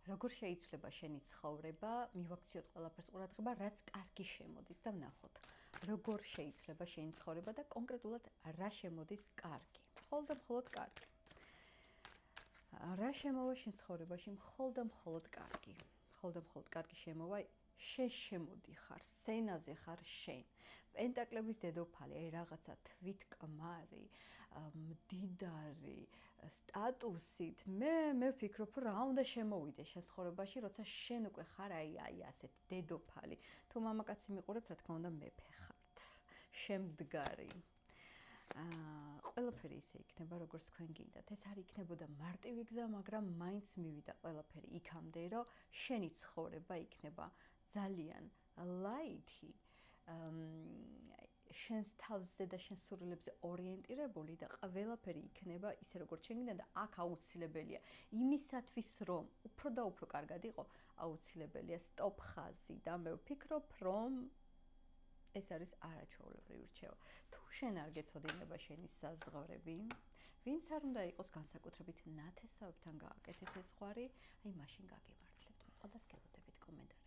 როგორ შეიცვლება შენი ცხოვრება, მივაქციოთ ყველაფერს ყურადღება, რაც კარგი შემოდის და ვნახოთ. როგორ შეიცვლება შენი ცხოვრება და კონკრეტულად რა შემოდის კარგი. მხოლოდ და მხოლოდ კარგი. რა შემოვა შენ ცხოვრებაში მხოლოდ და მხოლოდ კარგი. მხოლოდ და მხოლოდ კარგი შემოვა შენ შემოდიხარ, სცენაზე ხარ შენ. პენტაკლების დედოფალი, აი რაღაცა თვითკმარი, მდიდარი, სტატუსით. მე ვფიქრობ, რა უნდა შემოვიდეს შენ ცხოვრებაში, როცა შენ უკვე ხარ აი ასეთი დედოფალი. თუ მამაკაცი მიყურებთ, რა თქმა უნდა, მეფე ხართ. შემდგარი. ყველაფერი ისე იქნება, როგორც თქვენ გინდათ. ეს არ იქნებოდა მარტივი გზა, მაგრამ მაინც მივიდა ყველაფერი იქამდე, რომ შენი ცხოვრება იქნება ძალიან ლაითი, შენს თავზე და შენს სურვილებზე ორიენტირებული და ყველაფერი იქნება ისე, როგორც შენ გინდა და აქ აუცილებელია იმისათვის, რომ უფრო და უფრო კარგად იყო, აუცილებელია სტოპ ხაზი და მე ვფიქრობ, რომ ეს არის არაჩვეულებრივი რჩევა. თუ შენ არ გეცოდინება შენი საზღვრები, ვინც არ უნდა იყოს განსაკუთრებით ნათესავებთან გააკეთეთ ეს ზღვარი, აი მაშინ გაგიმართლებთ. მე ყველას გელოდებით კომენტარებში.